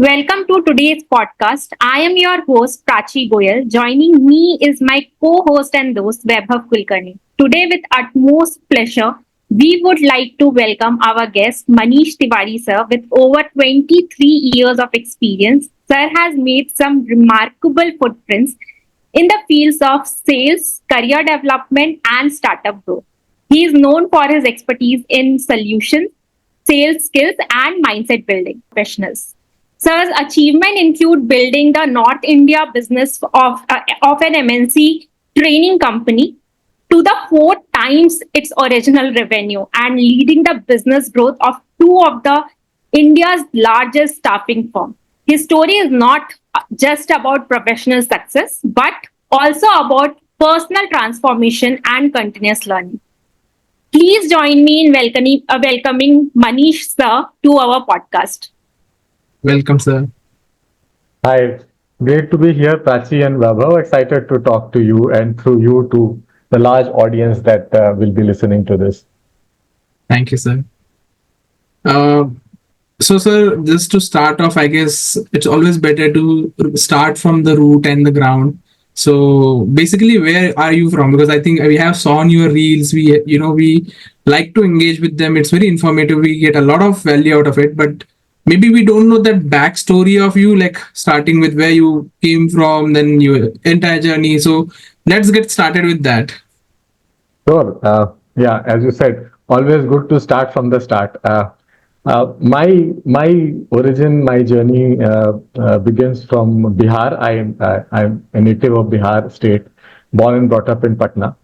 Welcome to today's podcast. I am your host Prachi Goyal. Joining me is my co-host and host Vaibhav Kulkarni. Today, with utmost pleasure, we would like to welcome our guest Manish Tiwari sir. With over 23 years of experience, sir has made some remarkable footprints in the fields of sales, career development, and startup growth. He is known for his expertise in solutions, sales skills, and mindset building professionals. Sir's achievement include building the North India business of an MNC training company to the four times its original revenue and leading the business growth of two of the India's largest staffing firm. His story is not just about professional success, but also about personal transformation and continuous learning. Please join me in welcoming Manish sir to our podcast. Welcome, sir. Hi, great to be here, Prachi and Vaibhav. Excited to talk to you and through you to the large audience that will be listening to this. Thank you, sir. Uh, sir, just to start off, I guess it's always better to start from the root and the ground. So, basically, where are you from? Because I think we have saw your reels. We like to engage with them. It's very informative. We get a lot of value out of it. But maybe we don't know that backstory of you, like starting with where you came from, then your entire journey. So, let's get started with that. Sure. Yeah, as you said, always good to start from the start. My origin, my journey begins from Bihar. I'm a native of Bihar state, born and brought up in Patna.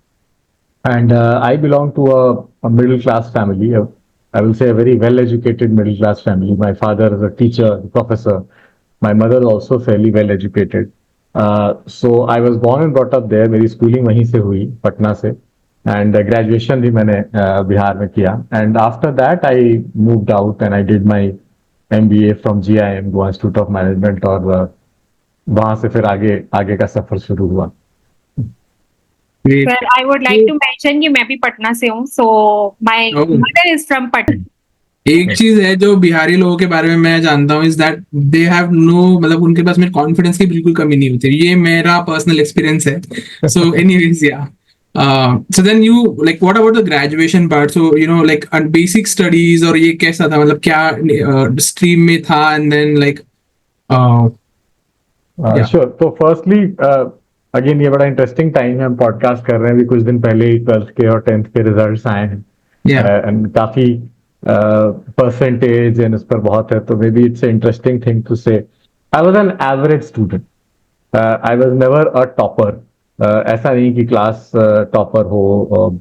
And I belong to a middle class family. I will say a very well educated middle class family. My father is a teacher, professor. My mother is also fairly well educated. So I was born and brought up there. मेरी schooling वहीं से हुई, पटना से. And graduation भी मैंने बिहार में किया. And after that I moved out and I did my MBA from GIM, Goa Institute of Management, और वहाँ से फिर आगे आगे का सफर शुरू हुआ. Great. Sir, I would like to mention कि मैं भी पटना से हूँ. So my Oh. mother is from Patna. एक चीज है जो बिहारी लोगों के बारे में मैं जानता हूँ is that they have no मतलब उनके पास में कॉन्फिडेंस की बिल्कुल कमी नहीं होती. ये मेरा पर्सनल एक्सपीरियंस है. सो एनीवेज या so then you like what about the graduation part? So like basic studies और ये कैसा था, मतलब क्या stream में था and then like uh, Yeah. Sure. तो फर्स्टली अगेन ये बड़ा इंटरेस्टिंग टाइम है, हम पॉडकास्ट कर रहे हैं. अभी कुछ दिन पहले ही 12th के और 10th के रिजल्ट्स आए हैं. yeah एंड काफी परसेंटेज एंड उस पर बहुत है, तो maybe it's interesting thing to say. I was an average student. I was never a topper. ऐसा नहीं कि क्लास टॉपर हो,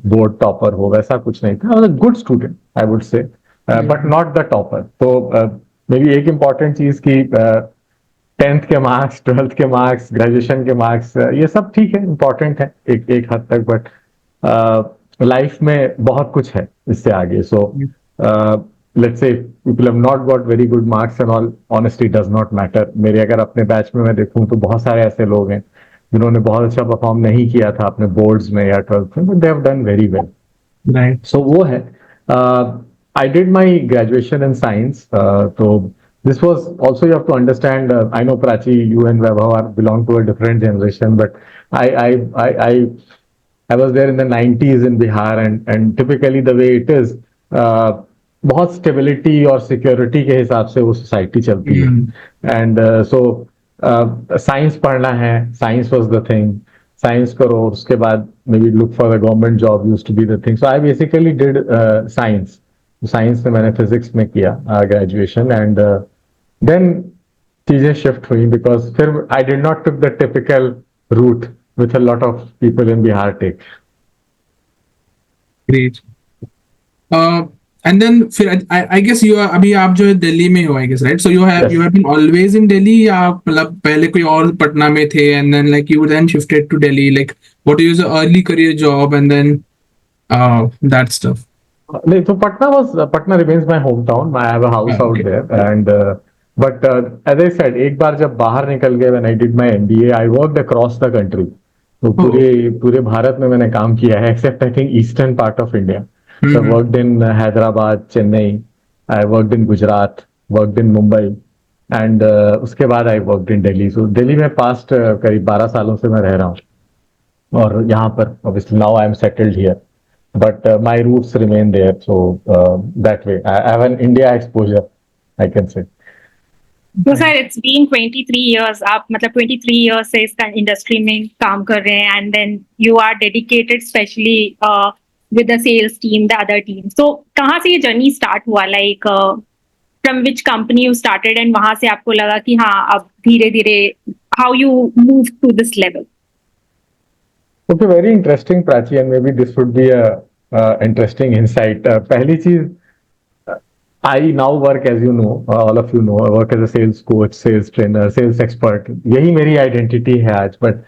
बोर्ड टॉपर हो, वैसा कुछ नहीं था. I was a good student, I would say, but not the topper. तो मे बी एक इम्पॉर्टेंट चीज की 10th के मार्क्स, 12th के मार्क्स, ग्रेजुएशन के मार्क्स, ये सब ठीक है, इम्पोर्टेंट है एक एक हद तक, बट लाइफ में बहुत कुछ है इससे आगे. So let's say people have not got very good marks and all, honestly does not matter. मेरे अगर अपने बैच में मैं देखूं तो बहुत सारे ऐसे लोग हैं जिन्होंने बहुत अच्छा परफॉर्म नहीं किया था अपने बोर्ड्स में या 12th में, but they have done very well. right सो वो है. आई did my graduation in science. तो this was also, you have to understand, I know Prachi, you and Vaibhav belong to a different generation, but I I I I I was there in the 90s in Bihar, and typically the way it is, बहुत stability और security के हिसाब से वो society चलती है. And so science पढ़ना है, science was the thing. Science करो, उसके बाद maybe look for a government job used to be the thing. So I basically did science. Science में मैंने फिजिक्स में किया ग्रेजुएशन, एंड देन चीजें शिफ्ट हुई बिकॉज फिर I did not took the typical route with a lot of people in Bihar tech. great and then फिर I guess you are अभी आप जो है दिल्ली में हो, I guess, right? So you have Yes. you have been always in Delhi या मतलब पहले कोई और पटना में थे and then like you then shifted to Delhi, like what is your early career job and then that stuff? नहीं, तो Patna remains my home town. I have a house out Okay. There, and but as I said, एक बार जब बाहर निकल गए, when I did my MBA, I worked across the country. तो पूरे भारत में मैंने काम किया है, except I think eastern part of India. So I worked in Hyderabad, Chennai. I worked in Gujarat, worked in Mumbai. And उसके बाद I worked in Delhi. सो दिल्ली में पास्ट करीब 12 सालों से मैं रह रहा हूँ, और यहाँ पर obviously now I am settled here, but my roots remain there. So that way, I have an India exposure, I can say. तो सर इट्स बीन 23 इयर्स, आप मतलब 23 इयर्स से इस इंडस्ट्री में काम कर रहे हैं and then you are dedicated specially with the sales team, the other team. तो कहाँ से ये जर्नी स्टार्ट हुआ, like from which company you started and वहां से आपको लगा कि हाँ अब धीरे धीरे how you move to this level? Okay, very interesting, Prachi, and maybe this would be a interesting insight. पहली चीज, I now work, as you know, all of you know, I work as a sales coach, sales trainer, sales expert. यही मेरी identity है आज। But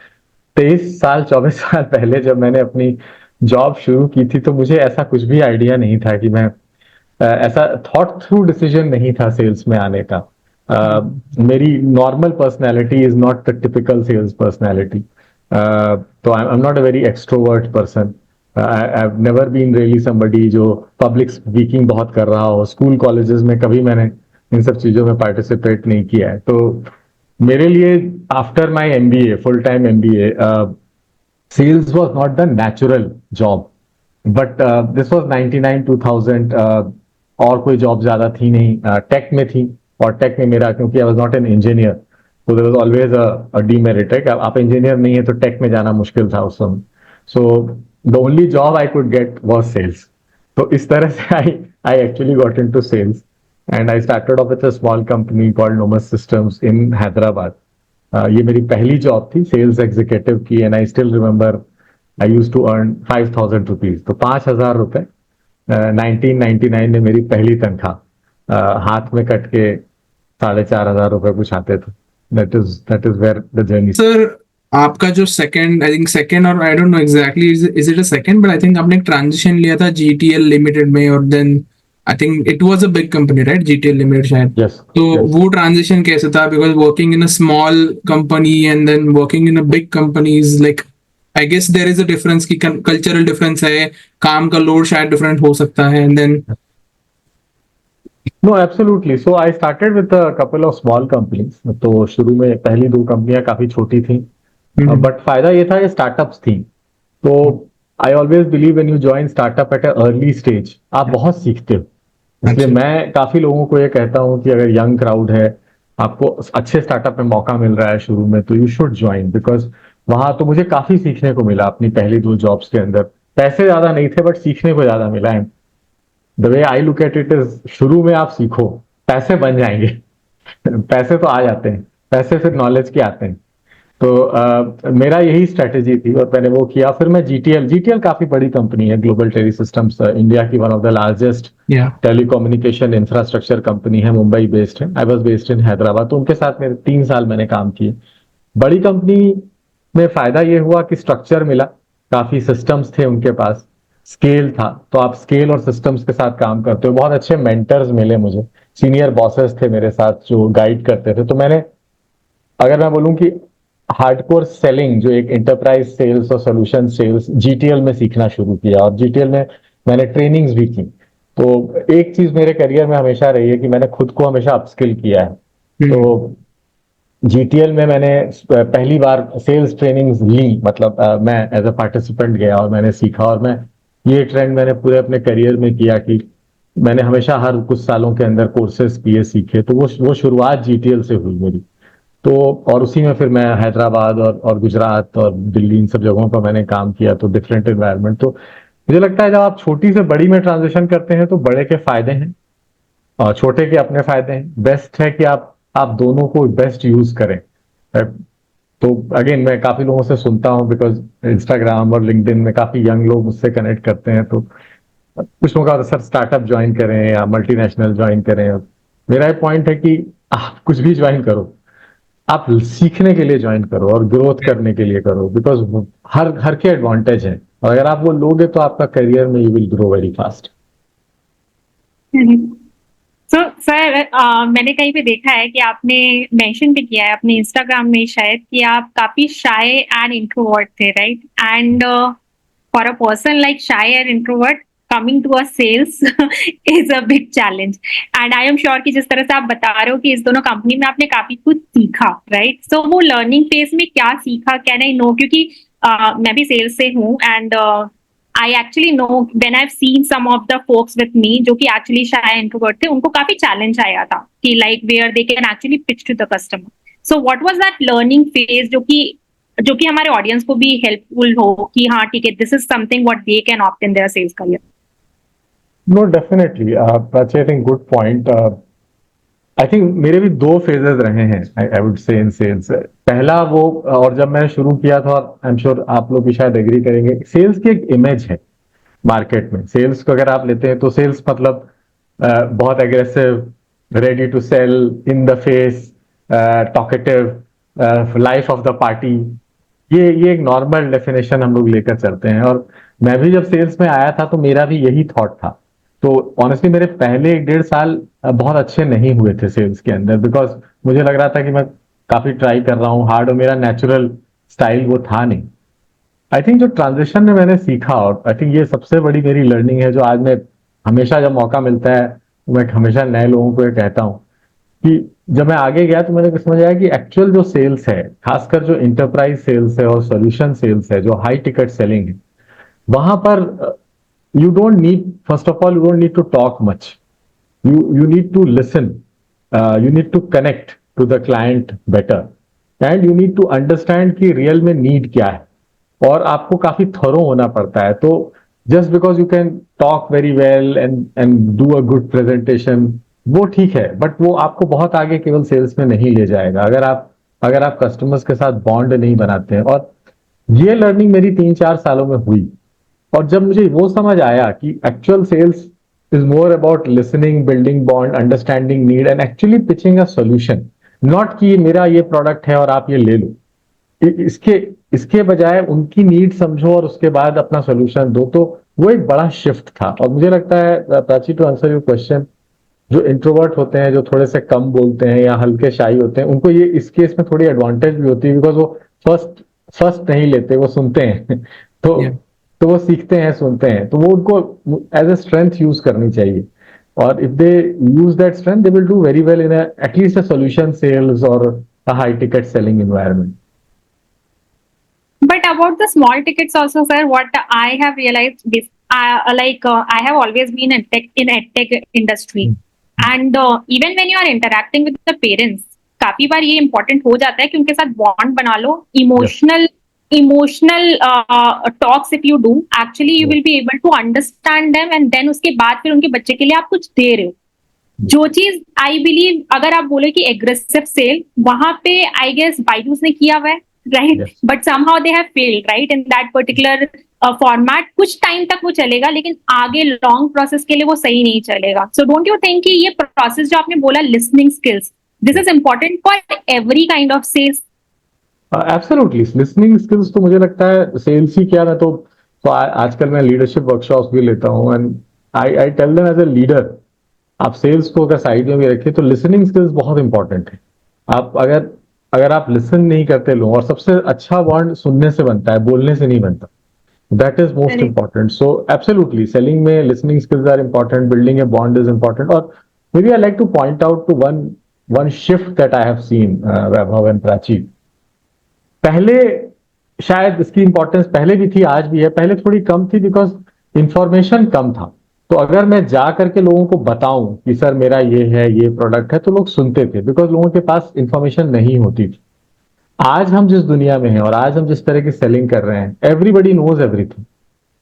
23 साल 24 साल पहले जब मैंने अपनी जॉब शुरू की थी, तो मुझे ऐसा कुछ भी आइडिया नहीं था कि मैं ऐसा थॉट थ्रू डिसीजन नहीं था सेल्स में आने का। मेरी normal personality is not the typical sales personality. तो I am not a very extrovert person. I have never been really somebody जो पब्लिक स्पीकिंग बहुत कर रहा हो। स्कूल कॉलेजेस में कभी मैंने इन सब चीजों में पार्टिसिपेट नहीं किया है। तो मेरे लिए after my MBA, full time MBA, sales was not the natural job. But this was 99 2000, और कोई जॉब ज्यादा थी नहीं, टेक में थी। और टेक में मेरा, क्योंकि I was not an engineer, तो there was always a demerit है कि आप इंजीनियर नहीं है तो टेक में जाना मुश्किल था उस समय। So the only job I could get was sales. तो इस तरह से I actually got into sales, and I started off with a small company called Nomus systems in Hyderabad. ये मेरी पहली जॉब थी सेल्स एग्जीक्यूटिव की, and I still remember I use to earn 5000 rupees. तो 5000 रुपए 1999 में मेरी पहली तनख्वाह, हाथ में कट के 4500 रुपए कुछ आते थे। That is where the journey. Sir आपका जो सेकंड, आई थिंक सेकंड, और I don't know exactly is it a second, but I think आपने एक ट्रांजिशन लिया था जीटीएल लिमिटेड में, और then I think it was a big company, right? GTL limited शायद। Yes, तो yes. वो ट्रांजिशन कैसे था? Because working in a small company and then working in a big company is like, I guess there is a difference की cultural difference है, काम का load शायद डिफरेंट हो सकता है, and then No, absolutely. So I started with a couple of small companies. तो शुरू में पहली दो कंपनियां काफी छोटी थी, बट फायदा ये था ये स्टार्टअप्स थी। तो I always believe when you join startup at a early stage, आप बहुत सीखते हो। इसलिए अच्छा। मैं काफी लोगों को ये कहता हूँ कि अगर यंग क्राउड है, आपको अच्छे स्टार्टअप में मौका मिल रहा है शुरू में, तो यू शुड ज्वाइन, बिकॉज वहां तो मुझे काफी सीखने को मिला अपनी पहली दो जॉब्स के अंदर। पैसे ज्यादा नहीं थे, बट सीखने को ज्यादा मिला है। The way I look at it is, शुरू में आप सीखो, पैसे बन जाएंगे। पैसे तो आ जाते हैं, पैसे फिर नॉलेज के आते हैं। तो मेरा यही स्ट्रेटेजी थी, और मैंने वो किया। फिर मैं जीटीएल जीटीएल काफी बड़ी कंपनी है, ग्लोबल टेली सिस्टम्स, इंडिया की वन ऑफ द लार्जेस्ट या टेलीकम्युनिकेशन इंफ्रास्ट्रक्चर कंपनी है, मुंबई बेस्ड है। I was based in Hyderabad. तो उनके साथ मेरे 3 साल मैंने काम किए। बड़ी कंपनी में फायदा ये हुआ कि स्ट्रक्चर मिला, काफी सिस्टम्स थे उनके पास, स्केल था। तो आप स्केल और सिस्टम्स के साथ काम करते हो। बहुत अच्छे मेंटर्स मिले मुझे, सीनियर बॉसेस थे मेरे साथ जो गाइड करते थे। तो मैंने, अगर मैं बोलूं कि हार्डकोर सेलिंग, जो एक एंटरप्राइज सेल्स और सोल्यूशन सेल्स, जीटीएल में सीखना शुरू किया। और जीटीएल में मैंने ट्रेनिंग्स भी की। तो एक चीज मेरे करियर में हमेशा रही है कि मैंने खुद को हमेशा अपस्किल किया है। तो जीटीएल में मैंने पहली बार सेल्स ट्रेनिंग्स ली, मतलब मैं एज अ पार्टिसिपेंट गया और मैंने सीखा। और मैं, ये ट्रेंड मैंने पूरे अपने करियर में किया कि मैंने हमेशा हर कुछ सालों के अंदर कोर्सेज किए, सीखे। तो वो शुरुआत जीटीएल से हुई मेरी। तो और उसी में फिर मैं हैदराबाद और गुजरात और दिल्ली, इन सब जगहों पर मैंने काम किया। तो डिफरेंट एनवायरनमेंट। तो मुझे लगता है जब आप छोटी से बड़ी में ट्रांजिशन करते हैं तो बड़े के फायदे हैं और छोटे के अपने फायदे हैं। बेस्ट है कि आप दोनों को बेस्ट यूज करें। तो अगेन मैं काफी लोगों से सुनता हूं, बिकॉज इंस्टाग्राम और लिंक्डइन में काफी यंग लोग मुझसे कनेक्ट करते हैं। तो कुछ लोग कहते हैं, सर स्टार्टअप ज्वाइन करें या मल्टीनेशनल ज्वाइन करें। मेरा ये पॉइंट है कि आप कुछ भी ज्वाइन करो, आप सीखने के लिए ज्वाइन करो और ग्रोथ करने के लिए करो, बिकॉज हर के एडवांटेज है। और अगर आप वो लोगे तो आपका करियर में you will grow very fast. So sir मैंने कहीं पे देखा है कि आपने मेंशन भी किया है अपने इंस्टाग्राम में शायद कि आप काफी शाय एंड इंट्रोवर्ट थे, right? And for a person like shy and introvert, coming to a sales is a big challenge. And I am sure कि जिस तरह से आप बता रहे हो कि इस दोनों कंपनी में आपने काफी कुछ सीखा, राइट? सो वो लर्निंग फेज में क्या सीखा, कैन आई नो? क्योंकि मैं भी सेल्स से हूँ, and I actually know when I have seen some of the folks with me जो कि एक्चुअली शायद इंट्रोवर्ट थे, उनको काफी चैलेंज आया था कि like where they can actually pitch to the customer. So what was that learning phase जो कि हमारे ऑडियंस को भी हेल्पफुल हो कि हाँ ठीक है, this is something what they can opt in their sales career? No definitely Prachi, I think good point. I think मेरे भी दो फेजेस रहे हैं, आई वुड से, इन सेल्स. पहला वो, और जब मैंने शुरू किया था, आई एम श्योर आप लोग भी शायद एग्री करेंगे, सेल्स की एक इमेज है मार्केट में. सेल्स को अगर आप लेते हैं तो सेल्स मतलब बहुत aggressive, ready to sell, in the face, talkative, life of the party. ये एक नॉर्मल डेफिनेशन हम लोग लेकर चलते हैं. और मैं भी जब सेल्स में आया था तो मेरा भी यही थॉट था. तो ऑनेस्टली मेरे पहले 1.5 साल बहुत अच्छे नहीं हुए थे सेल्स के अंदर, बिकॉज मुझे लग रहा था कि मैं काफी ट्राई कर रहा हूँ हार्ड, और मेरा नेचुरल स्टाइल वो था नहीं. आई थिंक जो ट्रांजिशन में मैंने सीखा, और आई थिंक ये सबसे बड़ी मेरी लर्निंग है, जो आज मैं हमेशा जब मौका मिलता है तो मैं हमेशा नए लोगों को ये कहता हूँ कि जब मैं आगे गया तो मैंने समझ आया कि एक्चुअल जो सेल्स है, खासकर जो इंटरप्राइज सेल्स है और सोल्यूशन सेल्स है, जो हाई टिकट सेलिंग है, वहां पर you don't need, first of all, you don't need to talk much. You need to listen. You need to connect to the client better, and you need to understand कि real में need क्या है, और आपको काफी thorough होना पड़ता है. तो just because you can talk very well and do a good presentation, वो ठीक है, but वो आपको बहुत आगे केवल सेल्स में नहीं ले जाएगा अगर आप कस्टमर्स के साथ बॉन्ड नहीं बनाते हैं. और ये लर्निंग मेरी 3-4 सालों में हुई. और जब मुझे वो समझ आया कि actual sales is more about listening, building bond, understanding need, and actually pitching a solution, not कि मेरा ये प्रोडक्ट है और आप ये ले लो. इसके बजाय उनकी नीड समझो और उसके बाद अपना सोल्यूशन दो. तो वो एक बड़ा शिफ्ट था. और मुझे लगता है Prachi, to answer your question, जो इंट्रोवर्ट होते हैं, जो थोड़े से कम बोलते हैं या हल्के शाई होते हैं, उनको ये इस केस में थोड़ी एडवांटेज भी होती है, बिकॉज वो फर्स्ट नहीं लेते, वो सुनते हैं. तो वो सीखते हैं, सुनते हैं. तो वो उनको एज ए स्ट्रेंथ यूज करनी चाहिए. और if they use that strength, they will do very well in at least a solution sales और a high ticket selling environment. But about the small tickets also, sir, what I have realized is, I have always been in edtech industry, and even when you are interacting with the parents, काफी बार ये important हो जाता है कि उनके साथ bond बना लो. Emotional talks if you do, actually you will be able to understand them, and then उसके बाद फिर उनके बच्चे के लिए आप कुछ दे रहे हो. जो चीज आई बिलीव, अगर आप बोले कि एग्रेसिव सेल, वहां पे आई गेस बाइजूस ने किया हुआ है, right? But somehow they have failed, right, in that particular format. कुछ टाइम तक वो चलेगा, लेकिन आगे लॉन्ग प्रोसेस के लिए वो सही नहीं चलेगा. सो डोंट यू थिंक कि ये प्रोसेस जो आपने बोला, listening skills, this is important for every kind of sales? Absolutely. Listening skills तो मुझे लगता है सेल्स ही क्या, मैं तो आजकल मैं लीडरशिप वर्कशॉप्स भी लेता हूँ, and I tell them as a leader, आप सेल्स को अगर साइड में भी रखिए तो लिसनिंग स्किल्स बहुत इंपॉर्टेंट है. आप अगर आप लिसन नहीं करते लोग, और सबसे अच्छा बॉन्ड सुनने से बनता है, बोलने से नहीं बनता. That is most important. So absolutely selling में listening skills are important, building a bond is important. और maybe I like to point out to one shift that I have seen, Vaibhav and Prachi. पहले शायद इसकी importance पहले भी थी, आज भी है, पहले थोड़ी कम थी बिकॉज इंफॉर्मेशन कम था. तो अगर मैं जा करके लोगों को बताऊं कि सर मेरा ये है, ये प्रोडक्ट है, तो लोग सुनते थे, बिकॉज लोगों के पास इंफॉर्मेशन नहीं होती थी. आज हम जिस दुनिया में हैं और आज हम जिस तरह की सेलिंग कर रहे हैं, everybody knows everything.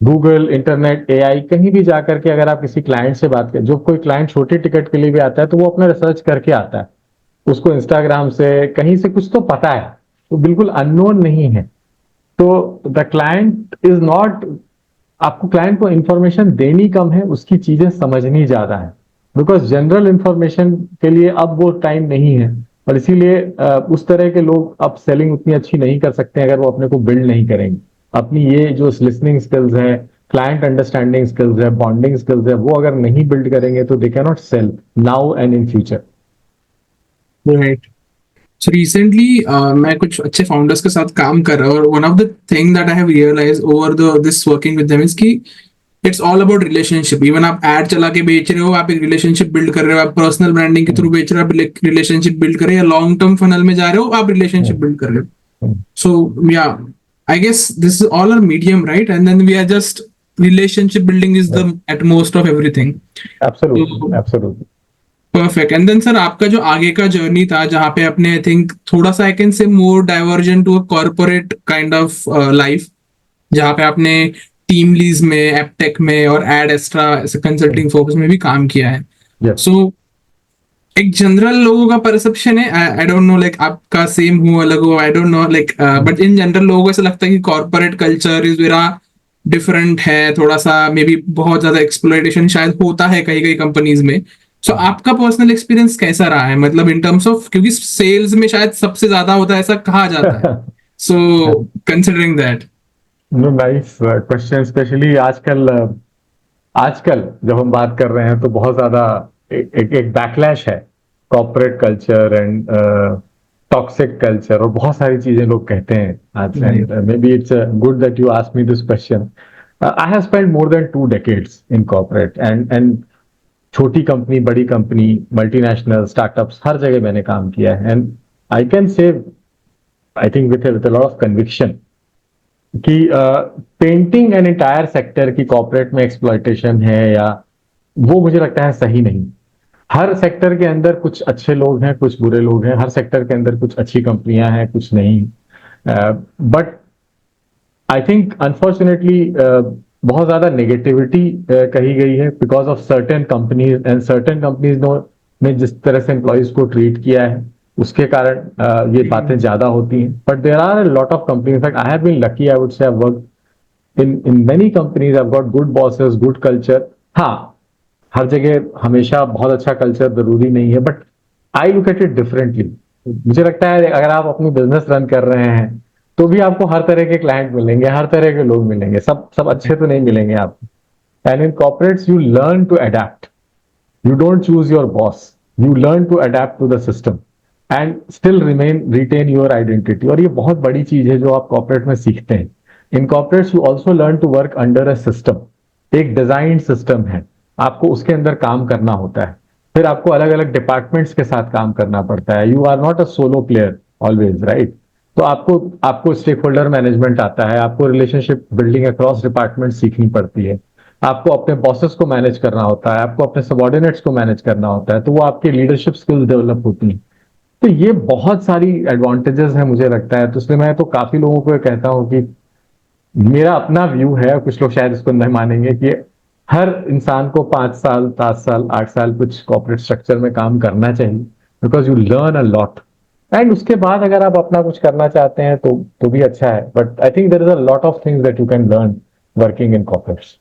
Google, internet, AI, कहीं भी जाकर के अगर आप किसी क्लाइंट से बात करें, जो कोई क्लाइंट छोटे टिकट के लिए भी आता है तो वो अपना रिसर्च करके आता है, उसको इंस्टाग्राम से कहीं से कुछ तो पता है, तो बिल्कुल अननोन नहीं है. तो द क्लाइंट इज नॉट, आपको क्लाइंट को इंफॉर्मेशन देनी कम है, उसकी चीजें समझनी ज्यादा है, बिकॉज जनरल इंफॉर्मेशन के लिए अब वो टाइम नहीं है. और इसीलिए उस तरह के लोग अब सेलिंग उतनी अच्छी नहीं कर सकते अगर वो अपने को बिल्ड नहीं करेंगे. अपनी ये जो लिसनिंग स्किल्स है, क्लाइंट अंडरस्टैंडिंग स्किल्स है, बॉन्डिंग स्किल्स है, वो अगर नहीं बिल्ड करेंगे तो they can not sell now and in future. Right. So recently मैं कुछ अच्छे फाउंडर्स के साथ काम कर रहा हूँ, और one of the thing that I have realised over this working with them is कि it's all about relationship. Even आप एड चला के बेच रहे हो, आप एक रिलेशनशिप बिल्ड कर रहे हो, आप पर्सनल ब्रांडिंग के थ्रू बेच रहे हो, आप रिलेशनशिप बिल्ड कर रहे हो, या लॉन्ग टर्म फनल में जा रहे हो, आप रिलेशनशिप बिल्ड कर रहे हो। सो या I guess this is all our medium, right? And then we are just relationship building is the at most of everything. Absolutely, absolutely. Perfect. And then sir, आपका जो आगे का जर्नी था, जहाँ पे आपने आई थिंक थोड़ा सा I can say more diversion to a corporate kind of life, जहाँ पे आपने टीम लीज में, एपटेक में और एड एक्स्ट्रा कंसल्टिंग फोकस में भी काम किया है। Yes. सो एक जनरल लोगों का परसेप्शन है, आई डोंट नो लाइक आपका सेम हो अलग हो, आई don't know like, but in general लोगों को ऐसा लगता है कि corporate culture is vera different है, थोड़ा सा मे बी बहुत ज्यादा एक्सप्लॉयटेशन शायद होता है कई कई कंपनीज में। सो आपका पर्सनल एक्सपीरियंस कैसा रहा है, मतलब इन टर्म्स ऑफ, क्योंकि सेल्स में शायद सबसे ज्यादा होता है ऐसा कहा जाता है। So considering that. No, nice question. Specially आजकल जब हम बात कर रहे हैं तो बहुत ज्यादा एक बैकलैश है corporate culture and toxic culture, और बहुत सारी चीजें लोग कहते हैं आज। And may be it's good that you asked me this question. I have spent more than 2 decades in corporate and छोटी कंपनी, बड़ी कंपनी, मल्टीनेशनल, स्टार्टअप्स, हर जगह मैंने काम किया है। एंड आई कैन से, I think with a lot of conviction, कि painting an entire sector की कॉर्पोरेट में एक्सप्लॉयटेशन है, या वो मुझे लगता है सही नहीं। हर सेक्टर के अंदर कुछ अच्छे लोग हैं, कुछ बुरे लोग हैं, हर सेक्टर के अंदर कुछ अच्छी कंपनियां हैं, कुछ नहीं। बट आई थिंक अनफॉर्चुनेटली बहुत ज्यादा नेगेटिविटी कही गई है because of certain companies, and certain companies ने जिस तरह से एम्प्लॉयज को ट्रीट किया है उसके कारण ये बातें ज्यादा होती हैं। But there are a lot of companies, in fact I have been lucky, I would say, I have worked in many companies, I have got good bosses, good culture. हाँ, हर जगह हमेशा बहुत अच्छा कल्चर जरूरी नहीं है, but I look at it differently. मुझे लगता है अगर आप अपनी बिजनेस रन कर रहे हैं तो भी आपको हर तरह के क्लाइंट मिलेंगे, हर तरह के लोग मिलेंगे, सब अच्छे तो नहीं मिलेंगे आपको। And in corporates you learn to adapt, you don't choose your boss, you learn to adapt to the system and still retain your identity। और ये बहुत बड़ी चीज है जो आप कॉर्पोरेट में सीखते हैं। In corporates you also learn to work under a system, एक डिजाइन सिस्टम है, आपको उसके अंदर काम करना होता है, फिर आपको अलग अलग डिपार्टमेंट्स के साथ काम करना पड़ता है। You are not a solo player always, right? तो आपको स्टेक होल्डर मैनेजमेंट आता है, आपको रिलेशनशिप बिल्डिंग अक्रॉस डिपार्टमेंट सीखनी पड़ती है, आपको अपने बॉसेस को मैनेज करना होता है, आपको अपने सबॉर्डिनेट्स को मैनेज करना होता है, तो वो आपकी लीडरशिप स्किल्स डेवलप होती हैं। तो ये बहुत सारी एडवांटेजेस हैं मुझे लगता है। तो इसलिए मैं तो काफी लोगों को कहता हूं कि मेरा अपना व्यू है, कुछ लोग शायद इसको नहीं मानेंगे, कि हर इंसान को 5 साल, 7 साल, 8 साल कुछ कॉर्पोरेट स्ट्रक्चर में काम करना चाहिए, because you learn a lot. And उसके बाद अगर आप अपना कुछ करना चाहते हैं तो भी अच्छा है, but I think there is a lot of things that you can learn working in corporates.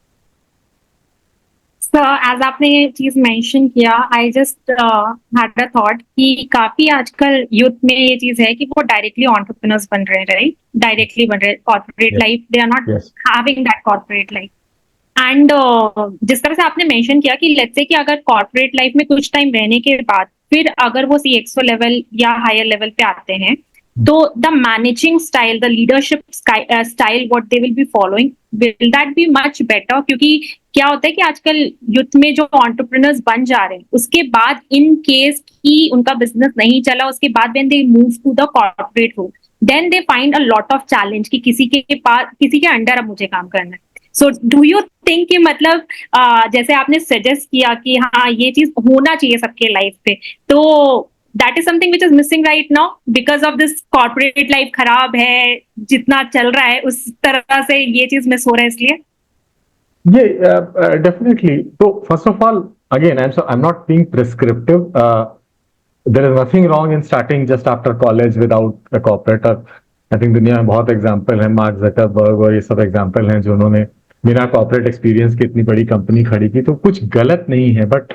Sir, as आपने ये चीज मेंशन किया, I just had a thought कि काफी आजकल यूथ में ये चीज है कि वो डायरेक्टली एंटरप्रेन्योर्स बन रहे हैं, राइट? डायरेक्टली बन रहे हैं corporate Yes. Life, they are not Yes. Having that corporate life. And जिस तरह से आपने मेंशन किया कि लेट्स से कि अगर कॉर्पोरेट लाइफ में कुछ टाइम रहने के बाद फिर अगर वो सीएक्सओ लेवल या हायर लेवल पे आते हैं, तो the managing style, the leadership style what they will be following, will that be much better? क्योंकि क्या होता है कि आजकल यूथ में जो एंटरप्रेन्योर्स बन जा रहे हैं, उसके बाद इन केस कि उनका बिजनेस नहीं चला, उसके बाद when they move to the corporate role, then they find a lot of challenge कि किसी के अंडर अब मुझे काम करना है। सो डू यू थिंक कि मतलब जैसे आपने सजेस्ट किया कि हाँ ये चीज होना चाहिए सबके लाइफ पे, तो that is something which is missing right now because of this corporate life खराब है, जितना चल रहा है उस तरह से ये चीज मिस हो रहा है इसलिए? Yeah, definitely. So first of all, again, I'm not being prescriptive. There is nothing wrong in starting just after college without a corporate. I think दुनिया में बहुत एग्जाम्पल है, मार्क ज़करबर्ग और ये सब एग्जाम्पल हैं जो उन्होंने बिना कॉर्पोरेट एक्सपीरियंस के इतनी बड़ी कंपनी खड़ी की, तो कुछ गलत नहीं है। बट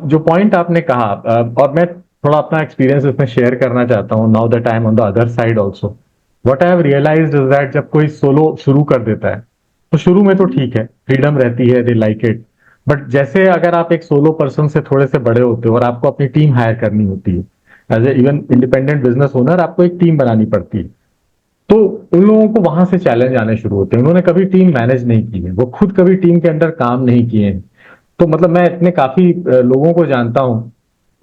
जो पॉइंट आपने कहा, और मैं थोड़ा अपना एक्सपीरियंस इसमें शेयर करना चाहता हूँ, now that I am on the other side also. What I have realized is that जब कोई सोलो शुरू कर देता है तो शुरू में तो ठीक है, फ्रीडम रहती है, दे लाइक इट। बट जैसे अगर आप एक सोलो पर्सन से थोड़े से बड़े होते हो और आपको अपनी टीम हायर करनी होती है, as a even independent business owner आपको एक टीम बनानी पड़ती है, तो उन लोगों को वहां से चैलेंज आने शुरू होते हैं। उन्होंने कभी टीम मैनेज नहीं की है, वो खुद कभी टीम के अंदर काम नहीं किए हैं। तो मतलब मैं इतने काफी लोगों को जानता हूँ,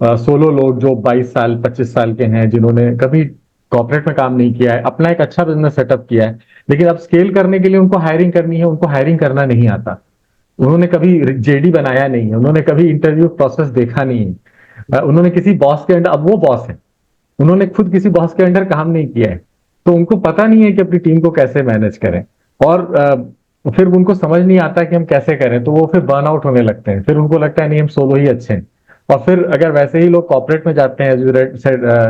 सोलो लोग जो 22 साल 25 साल के हैं, जिन्होंने कभी कॉर्पोरेट में काम नहीं किया है, अपना एक अच्छा बिजनेस सेटअप किया है, लेकिन अब स्केल करने के लिए उनको हायरिंग करनी है, उनको हायरिंग करना नहीं आता। उन्होंने कभी जेडी बनाया नहीं है, उन्होंने कभी इंटरव्यू प्रोसेस देखा नहीं है, उन्होंने किसी बॉस के अंडर, अब वो बॉस है, उन्होंने खुद किसी बॉस के अंडर काम नहीं किया है, तो उनको पता नहीं है कि अपनी टीम को कैसे मैनेज करें। और फिर उनको समझ नहीं आता कि हम कैसे करें, तो वो फिर बर्न आउट होने लगते हैं। फिर उनको लगता है नहीं, हम सोलो ही अच्छे हैं। और फिर अगर वैसे ही लोग कॉर्पोरेट में जाते हैं,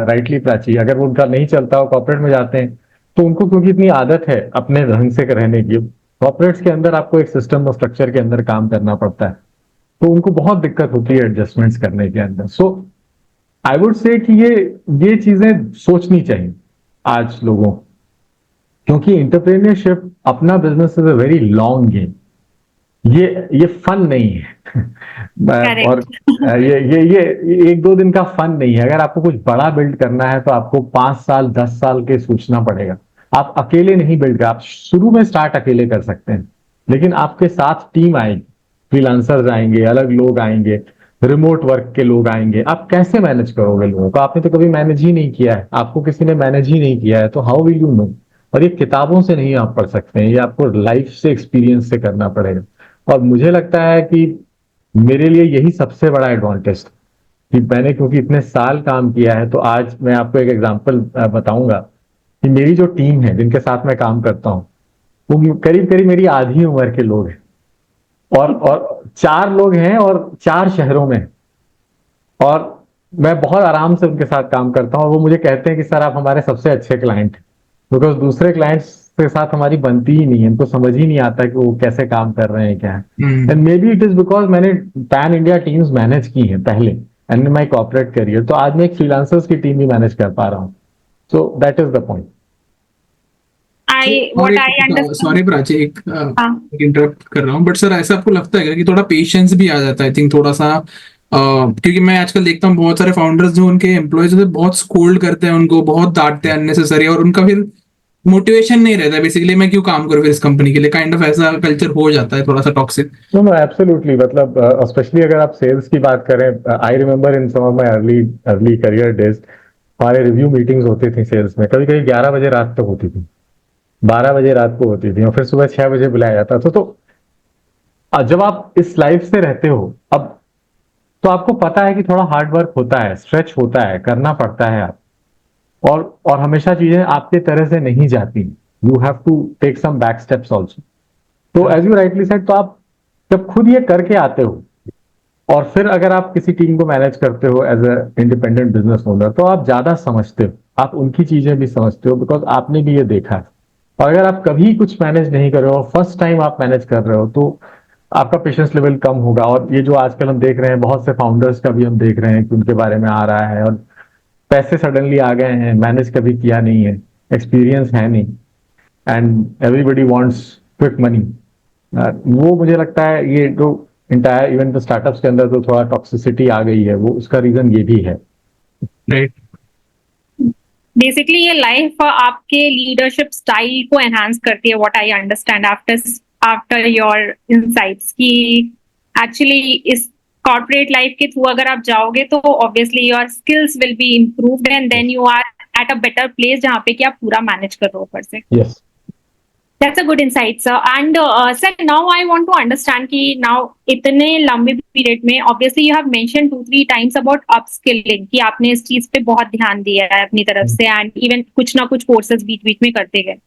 राइटली प्राची, अगर वो उनका नहीं चलता, वो कॉर्पोरेट में जाते हैं, तो उनको क्योंकि इतनी आदत है अपने ढंग से रहने की, कॉर्पोरेट्स के अंदर आपको एक सिस्टम और स्ट्रक्चर के अंदर काम करना पड़ता है, तो उनको बहुत दिक्कत होती है एडजस्टमेंट्स करने के अंदर। सो आई वुड से कि ये चीजें सोचनी चाहिए आज लोगों को, क्योंकि इंटरप्रेन्योरशिप, अपना business is a very long game. ये फन नहीं है। और ये 1-2 दिन का फन नहीं है। अगर आपको कुछ बड़ा बिल्ड करना है तो आपको 5 साल 10 साल के सोचना पड़ेगा। आप अकेले नहीं बिल्ड कर, आप शुरू में स्टार्ट अकेले कर सकते हैं, लेकिन आपके साथ टीम आएगी, फ्रीलांसर्स आएंगे, अलग लोग आएंगे, रिमोट वर्क के लोग आएंगे। आप कैसे मैनेज करोगे लोगों को? आपने तो कभी मैनेज ही नहीं किया है, आपको किसी ने मैनेज ही नहीं किया है, तो हाउ विल यू नो? और ये किताबों से नहीं आप पढ़ सकते हैं, ये आपको लाइफ से, एक्सपीरियंस से करना पड़ेगा। और मुझे लगता है कि मेरे लिए यही सबसे बड़ा एडवांटेज था कि मैंने क्योंकि इतने साल काम किया है, तो आज मैं आपको एक एग्जांपल बताऊंगा कि मेरी जो टीम है, जिनके साथ मैं काम करता हूँ, वो करीब करीब मेरी आधी उम्र के लोग हैं, और 4 लोग हैं और 4 शहरों में। और मैं बहुत आराम से उनके साथ काम करता हूँ, और वो मुझे कहते हैं कि सर आप हमारे सबसे अच्छे क्लाइंट हैं, बिकॉज दूसरे क्लाइंट्स के साथ हमारी बनती ही नहीं है, इनको समझ ही नहीं आता कि वो कैसे काम कर रहे हैं, क्या है। And may be it is because मैंने पैन इंडिया टीम्स मैनेज की हैं पहले and in my corporate career, तो आज मैं एक फ्रीलांसर्स की टीम भी मैनेज कर पा रहा हूँ। So that is the point. what I understand. Sorry Prachi, हाँ, इंटरप्ट कर रहा हूँ, बट सर ऐसा आपको लगता है क्या कि थोड़ा पेशेंस भी आ जाता है? आई थिंक थोड़ा सा, क्योंकि मैं आजकल देखता हूँ बहुत सारे फाउंडर्स जो उनके एम्प्लॉयज होते हैं बहुत स्कोल्ड करते हैं, उनको बहुत डांटते हैं अननेसेसरी, और उनका फिर मोटिवेशन नहीं रहता बेसिकली, मैं क्यों काम करूँ फिर इस कंपनी के लिए, काइंड ऑफ ऐसा कल्चर हो जाता है थोड़ा सा टॉक्सिक। No no, absolutely. मतलब स्पेशली अगर आप सेल्स की बात करें, I remember in some of my early career days, हमारे रिव्यू मीटिंग्स होती थी सेल्स में, कभी कभी 11 बजे रात तक होती थी, 12 बजे रात को होती थी, और फिर सुबह 6 बजे बुलाया जाता था। तो जब आप इस लाइफ से रहते हो अब, तो आपको पता है कि थोड़ा हार्ड वर्क होता है, स्ट्रेच होता है, करना पड़ता है आप, और हमेशा चीजें आपके तरह से नहीं जाती। You have to take some back steps also. तो एज यू राइटली सेड, तो आप जब खुद ये करके आते हो, और फिर अगर आप किसी टीम को मैनेज करते हो as a independent business owner, तो आप ज्यादा समझते हो, आप उनकी चीजें भी समझते हो, बिकॉज आपने भी ये देखा है। और अगर आप कभी कुछ मैनेज नहीं कर रहे हो, फर्स्ट टाइम आप मैनेज कर रहे हो, तो आपका पेशेंस लेवल कम होगा। और ये जो आजकल हम देख रहे हैं, बहुत से फाउंडर्स का भी हम देख रहे हैं कि उनके बारे में आ रहा है, और पैसे सडनली आ गए हैं, मैनेज कभी किया नहीं है, एक्सपीरियंस है नहीं, and everybody wants quick money. वो मुझे लगता है ये जो इंटायर इवन तो स्टार्टअप्स के अंदर तो थोड़ा टॉक्सिसिटी आ गई है, वो उसका रीजन ये भी है। राइट। बेसिकली ये लाइफ आपके लीडरशिप स्टाइल को एनहांस करती है, what I understand after your insights, कि एक्चुअली इस कॉर्पोरेट लाइफ के थ्रू अगर आप जाओगे तो obviously your skills will be improved and then you are at a better place जहाँ पे कि आप पूरा मैनेज कर रहे हो ऊपर से। Yes, That's a good insight, sir. And sir, now I want to understand कि now इतने लंबे पीरियड में obviously you have mentioned 2-3 times about upskilling कि आपने इस चीज पे बहुत ध्यान दिया है अपनी तरफ से, and even कुछ ना कुछ कोर्सेज बीच बीच में करते गए।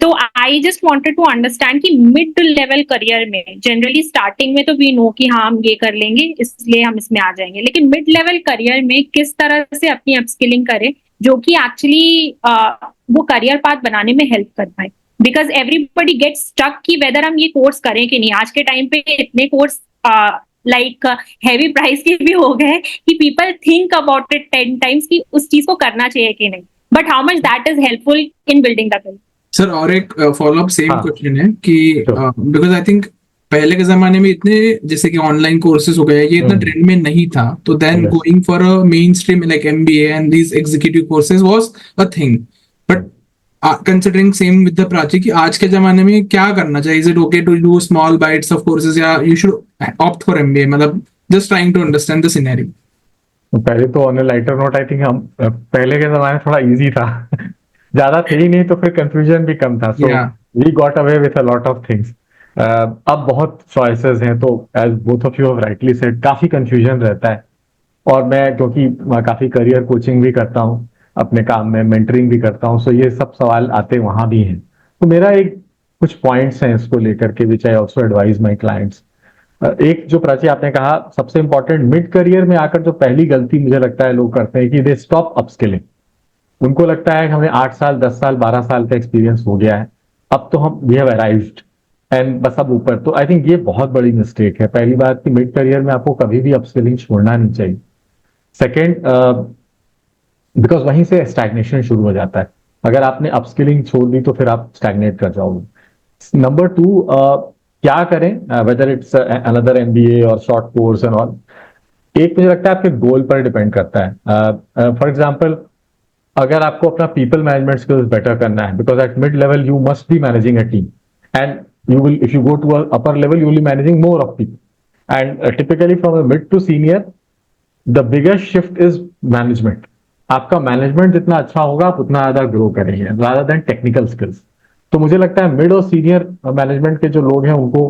तो I just wanted to understand कि मिड लेवल करियर में जनरली स्टार्टिंग में तो वी नो कि हाँ हम ये कर लेंगे इसलिए हम इसमें आ जाएंगे, लेकिन मिड लेवल करियर में किस तरह से अपनी अपस्किलिंग करें जो कि एक्चुअली वो करियर पाथ बनाने में हेल्प कर पाए। बिकॉज एवरीबडी गेट स्टक कि वेदर हम ये कोर्स करें कि नहीं। आज के टाइम पे इतने कोर्स लाइक हेवी प्राइस के भी हो गए कि people think about it 10 times कि उस चीज को करना चाहिए कि नहीं, but how much that is helpful in building the build. Sir और एक फॉलो अप सेम हाँ। क्वेश्चन है कि बिकॉज आई थिंक पहले के जमाने में इतने जैसे कि ऑनलाइन कोर्सेज हो गए, ये इतना ट्रेंड में नहीं था, तो then Yes. Going for a mainstream like MBA and these executive courses was a thing. But considering same with the Prachi कि आज के जमाने में क्या करना चाहिए, is it okay to do small bites of courses या you should opt for MBA, मतलब just trying to understand the scenario. तो पहले तो on lighter note I think हम पहले के जमाने थोड़ा इजी था ज्यादा थे ही नहीं तो फिर कंफ्यूजन भी कम था, so Yeah. We got away with a lot of things. अब बहुत चॉइसेस हैं, तो as both of you have rightly said काफी कंफ्यूजन रहता है। और मैं क्योंकि काफी करियर कोचिंग भी करता हूँ अपने काम में, मेंटरिंग भी करता हूँ, सो ये सब सवाल आते वहां भी हैं। तो मेरा एक कुछ पॉइंट्स हैं इसको लेकर के, which I also advise my clients. एक जो प्राची आपने कहा सबसे इंपॉर्टेंट, मिड करियर में आकर जो पहली गलती मुझे लगता है लोग करते हैं कि दे स्टॉप अपस्किलिंग। उनको लगता है कि हमें 8 साल 10 साल 12 साल का एक्सपीरियंस हो गया है, अब तो हम वी हैव अराइव्ड एंड बस अब ऊपर। तो आई थिंक ये बहुत बड़ी मिस्टेक है। पहली बात कि मिड करियर में आपको कभी भी अपस्किलिंग छोड़ना नहीं चाहिए। सेकेंड, बिकॉज वहीं से स्टैग्नेशन शुरू हो जाता है। अगर आपने अपस्किलिंग छोड़ दी तो फिर आप स्टैग्नेट कर जाओगे। नंबर टू, क्या करें, वेदर इट्स अनदर एमबीए और शॉर्ट कोर्स एंड ऑल, एक मुझे लगता है आपके गोल पर डिपेंड करता है। फॉर एग्जाम्पल, अगर आपको अपना पीपल मैनेजमेंट स्किल्स बेटर करना है, because at mid level you must be managing a team and you will, if you go to upper level you will be managing more of people and typically from a mid to senior the biggest shift is management. आपका management जितना अच्छा होगा आप उतना ज्यादा grow करेंगे rather than technical skills. तो मुझे लगता है मिड और सीनियर मैनेजमेंट के जो लोग हैं उनको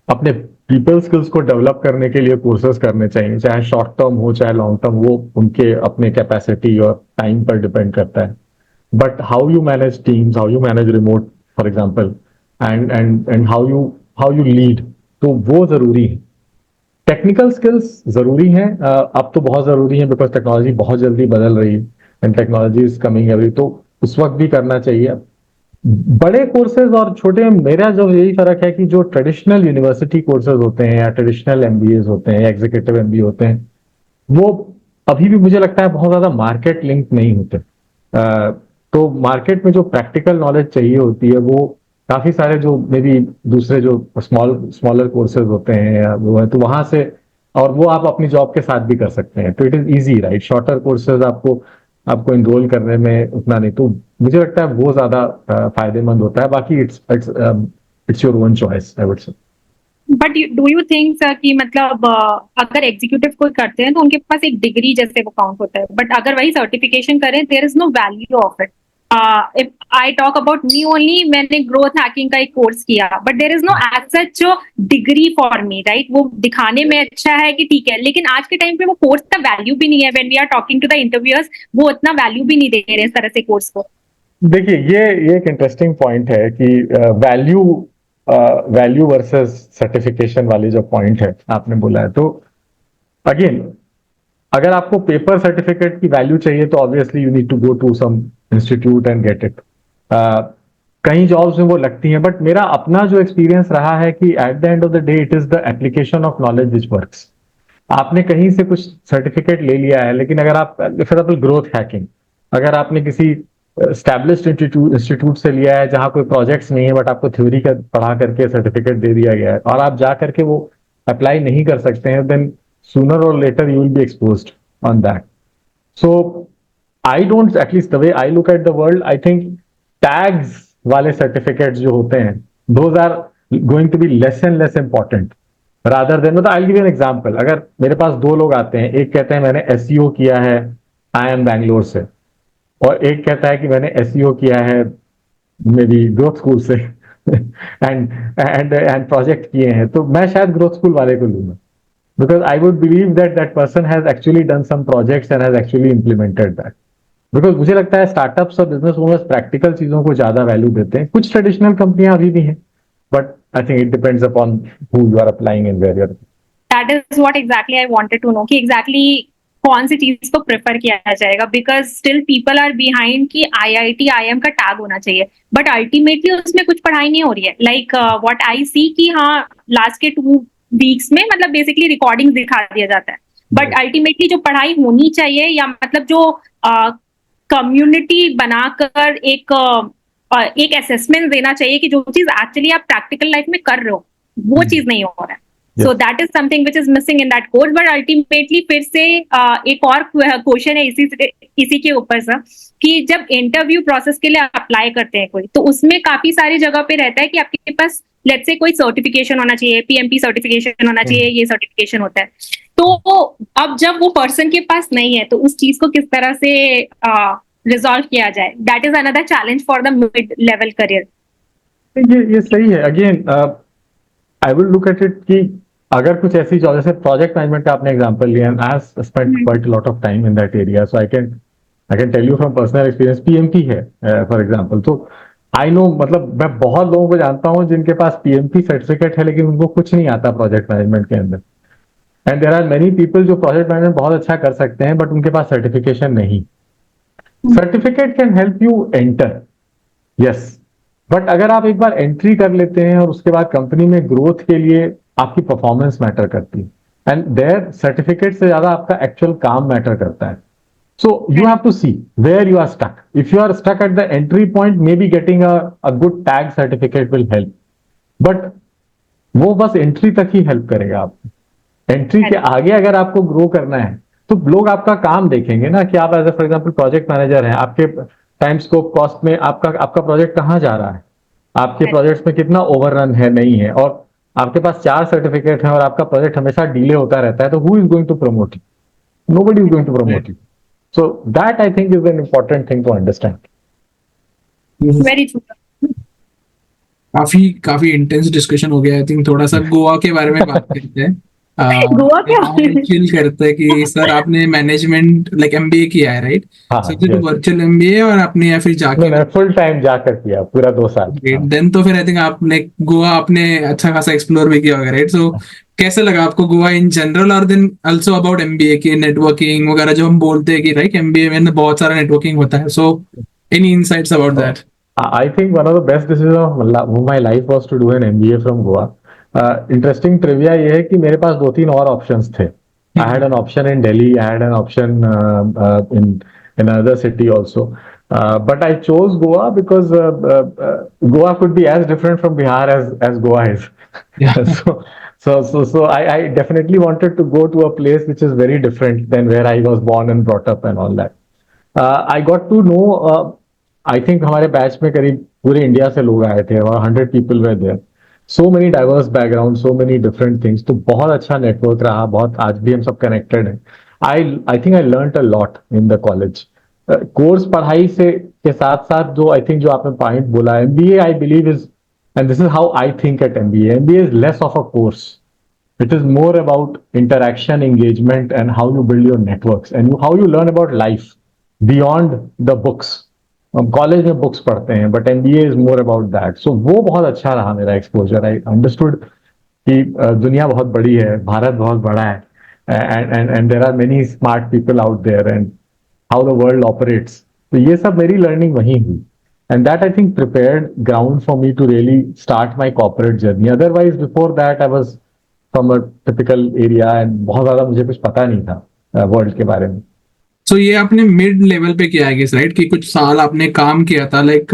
अपने पीपल स्किल्स को डेवलप करने के लिए कोर्सेज करने चाहिए, चाहे शॉर्ट टर्म हो चाहे लॉन्ग टर्म, वो उनके अपने कैपेसिटी और टाइम पर डिपेंड करता है। But how you manage teams, how you manage remote for example, and how you lead, तो वो जरूरी है। टेक्निकल स्किल्स जरूरी हैं, अब तो बहुत जरूरी है बिकॉज टेक्नोलॉजी बहुत जल्दी बदल रही है and technology is coming every, तो उस वक्त भी करना चाहिए। बड़े कोर्सेज और छोटे, मेरा जो यही फर्क है कि जो ट्रेडिशनल यूनिवर्सिटी कोर्सेज होते हैं या ट्रेडिशनल एमबीए होते हैं या एग्जीक्यूटिव एमबीए होते हैं, वो अभी भी मुझे लगता है बहुत ज्यादा मार्केट लिंक नहीं होते। तो मार्केट में जो प्रैक्टिकल नॉलेज चाहिए होती है वो काफी सारे जो मे बी दूसरे जो स्मॉलर कोर्सेज होते हैं या वो है, तो वहां से, और वो आप अपनी जॉब के साथ भी कर सकते हैं। तो it is easy right, shorter courses आपको आपको इनरोल करने में उतना नहीं, तो मुझे लगता है वो ज्यादा फायदेमंद होता है। बाकी it's your own choice I would say. But do you think sir कि मतलब अगर एग्जीक्यूटिव कोई करते हैं तो उनके पास एक डिग्री जैसे वो काउंट होता है, बट अगर वही सर्टिफिकेशन करें there is no value of it. If I talk about me only, मैंने ग्रोथ हैकिंग का एक कोर्स किया, but there is no as such जो डिग्री फॉर मी, राइट? वो दिखाने में अच्छा है कि ठीक है, लेकिन आज के टाइम पे वो कोर्स का वैल्यू भी नहीं है। When we are talking to the interviewers, वो उतना वैल्यू भी नहीं दे रहे इस तरह से कोर्स को। देखिए ये एक इंटरेस्टिंग पॉइंट है कि वैल्यू वैल्यू वर्सेस सर्टिफिकेशन वाली जो पॉइंट है आपने बोला है, तो अगेन अगर आपको पेपर सर्टिफिकेट की वैल्यू चाहिए तो obviously you need to go to some institute and get it. कई जॉब्स में वो लगती हैं, बट मेरा अपना जो एक्सपीरियंस रहा है कि at the end of the day it is the application of knowledge which works. आपने कहीं से कुछ सर्टिफिकेट ले लिया है, लेकिन अगर आप फॉर एग्जाम्पल ग्रोथ हैकिंग, अगर आपने किसी स्टैब्लिश्ड इंस्टीट्यूट से लिया है जहां कोई प्रोजेक्ट्स नहीं है बट आपको थ्योरी का पढ़ा करके सर्टिफिकेट दे दिया गया है और आप जा करके वो अप्लाई नहीं कर सकते हैं, देन सूनर और later you will be exposed on that. So I don't, at least the way I look at the world, I think tags वाले सर्टिफिकेट्स जो होते हैं those are going to be less and less important rather than, मतलब I give an example. अगर मेरे पास दो लोग आते हैं, एक कहते हैं मैंने एसईओ किया है आई एम बैंगलोर से, और एक कहता है कि मैंने एसईओ किया है मे बी ग्रोथ स्कूल से एंड प्रोजेक्ट किए हैं, तो मैं शायद ग्रोथ स्कूल वाले को लूंगा because I would believe that that person has actually done some projects and has actually implemented that. Because मुझे लगता है स्टार्टअप्स और बिजनेस ओनर्स प्रैक्टिकल चीजों को ज्यादा वैल्यू देते हैं। कुछ ट्रेडिशनल कंपनियां अभी भी हैं, but I think it depends upon who you are applying and where you are. That is what exactly I wanted to know कि एग्जैक्टली कौन सी चीज को प्रेफर किया जाएगा, because still people are behind कि आईआईटी आईएम का tag होना चाहिए, बट अल्टीमेटली उसमें कुछ पढ़ाई नहीं हो रही है। लाइक व्हाट आई सी कि हाँ, लास्ट के 2 वीक्स में मतलब बेसिकली रिकॉर्डिंग दिखा दिया जाता है, बट अल्टीमेटली जो पढ़ाई होनी चाहिए या मतलब जो कम्युनिटी बनाकर एक असेसमेंट देना चाहिए कि जो चीज एक्चुअली आप प्रैक्टिकल लाइफ में कर रहे हो, वो चीज नहीं हो रहा है। So that is something which is missing in that course. But ultimately फिर से एक और क्वेश्चन है इसी के ऊपर सर, कि जब इंटरव्यू प्रोसेस के लिए अप्लाई करते हैं कोई, तो उसमें काफी सारी जगह पे रहता है कि आपके पास लेट्स से कोई सर्टिफिकेशन होना चाहिए, पीएमपी सर्टिफिकेशन होना चाहिए, ये सर्टिफिकेशन होता है। तो अब जब वो पर्सन के पास नहीं है, तो उस चीज को किस तरह से रिजॉल्व किया जाए? That is another challenge for the mid level career. ये सही है। Again I will look at it कि अगर कुछ ऐसी जॉब, जैसे प्रोजेक्ट मैनेजमेंट का आपने एग्जांपल लिया, I have spent quite a lot of time in that area, so I can tell you from personal experience. PMP है फॉर एग्जांपल, तो आई नो, मतलब मैं बहुत लोगों को जानता हूं जिनके पास पीएमपी सर्टिफिकेट है लेकिन उनको कुछ नहीं आता प्रोजेक्ट मैनेजमेंट के अंदर। And there are many people जो प्रोजेक्ट मैनेजमेंट बहुत अच्छा कर सकते हैं बट उनके पास सर्टिफिकेशन नहीं। Certificate can help you enter, yes, but अगर आप एक बार एंट्री कर लेते हैं और उसके बाद कंपनी में ग्रोथ के लिए आपकी परफॉर्मेंस मैटर करती है, एंड देयर सर्टिफिकेट से ज्यादा आपका एक्चुअल काम मैटर करता है। So you have to see where you are stuck. If you are stuck at the entry point, maybe getting a good tag certificate will help. But वो बस entry तक ही help करेगा आपको। एंट्री के आगे अगर आपको ग्रो करना है तो लोग आपका काम देखेंगे ना, कि आप as a for example project manager हैं, आपके टाइम स्कोप कॉस्ट में आपका प्रोजेक्ट कहाँ जा रहा है, आपके प्रोजेक्ट्स में कितना ओवररन है, नहीं है, और आपके पास 4 सर्टिफिकेट है और आपका प्रोजेक्ट हमेशा डिले होता रहता है, तो who is going to promote you? Nobody is going to promote you. So that I think is an important thing to understand. Very true. काफी इंटेंस डिस्कशन हो गया। आई थिंक थोड़ा सा गोवा के बारे में बात करते हैं। गोवा क्या फील करते हैं कि सर आपने मैनेजमेंट लाइक एमबीए किया है, राइट? सर वर्चुअल एमबीए और आपने या फिर जाके फुल टाइम जाकर किया पूरा 2 साल। देन तो फिर आई थिंक आपने गोवा आपने अच्छा खासा एक्सप्लोर भी किया होगा, राइट? सो कैसे लगा आपको गोवा इन जनरल, और देन आल्सो अबाउट एमबीए की नेटवर्किंग वगैरह जो हम बोलते हैं कि राइट एमबीए में बहुत सारा नेटवर्किंग होता है, so any insights about that? I think one of the best decisions of my life was to do an MBA from Goa. Interesting trivia ये है कि मेरे पास 2-3 और options थे. I had an option in Delhi, I had an option in another city also. But I chose Goa because Goa could be as different from Bihar as Goa is. Yeah. So I definitely wanted to go to a place which is very different than where I was born and brought up and all that. I got to know, I think हमारे batch में करीब पूरे India से लोग आए थे, और 100 people were there, so many diverse background, so many different things, तो बहुत अच्छा नेटवर्क रहा, बहुत आज भी हम सब कनेक्टेड हैं। I think I learn a lot in the college. Course पढ़ाई से के साथ साथ जो आई थिंक जो आपने पॉइंट बोला, MBA I believe is, and this is how I think at MBA, MBA is less of a course, it is more about interaction, engagement, and how you build your networks and how you learn about life beyond the books. हम college में books पढ़ते हैं but MBA is more about that. So वो बहुत अच्छा रहा मेरा exposure. I understood कि दुनिया बहुत बड़ी है, भारत बहुत बड़ा है, and there are many smart people out there, and how the world operates. तो ये सब मेरी लर्निंग वहीं हुई, and that I think prepared ground for me to really start my corporate journey. Otherwise before that I was from a typical area, एंड बहुत ज्यादा मुझे कुछ पता नहीं था वर्ल्ड के बारे में। सो ये आपने मिड लेवल पे किया है राइट, कि कुछ साल आपने काम किया था लाइक?